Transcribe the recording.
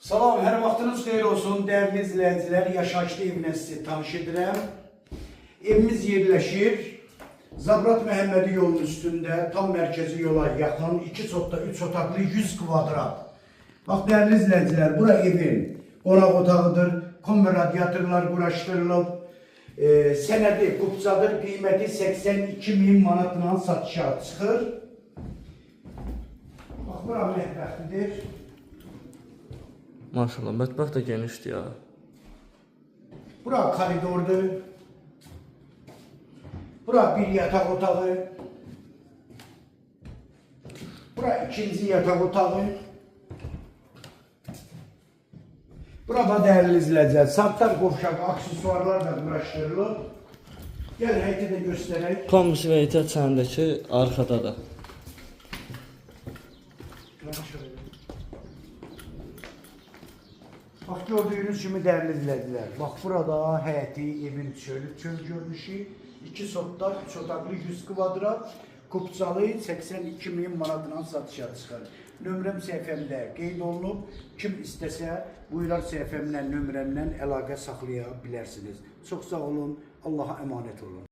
Salam, hər vaxtınız xeyir olsun, dəyərli izləyicilər. Yaşayışlı evinə sizi tanış edirəm. Evimiz yerləşir Zabrat Məhəmmədi yolunun üstündə, tam mərkəzi yola yaxın, 2 sotda 3 otaqlı 100 kvadrat. Bax, dəyərli izləyicilər, bura evin qonaq otağıdır, kombi radiatorlar quraşdırılıb, sənədi kupçadır, qiyməti 82.000 manatla satışa çıxır. Bax, bura mətbəxlidir. Maşallah, mətbəx də genişdir ya. Bura koridordur. Bura bir yataq otağı. Bura ikinci yataq otağı. Burada dəyərli izləyicilər, santral qovşaq, aksesuarlar da quraşdırılıb. Gəl həyətə də göstərək. Kombisi və ehtiyat səndəki arxada da. Bax, gördüyünüz kimi dəyərli izləyicilər. Bax, burada həyəti, evin çöl görünüşü. 2 sotda 3 otaqlı 100 kvadrat, kupçalı 82.000 manatla satışa çıxar. Nömrəm səhifəmdə qeyd olunub. Kim istəsə, buyurar səhifəmdən, nömrəmdən əlaqə saxlaya bilərsiniz. Çox sağ olun, Allaha əmanət olun.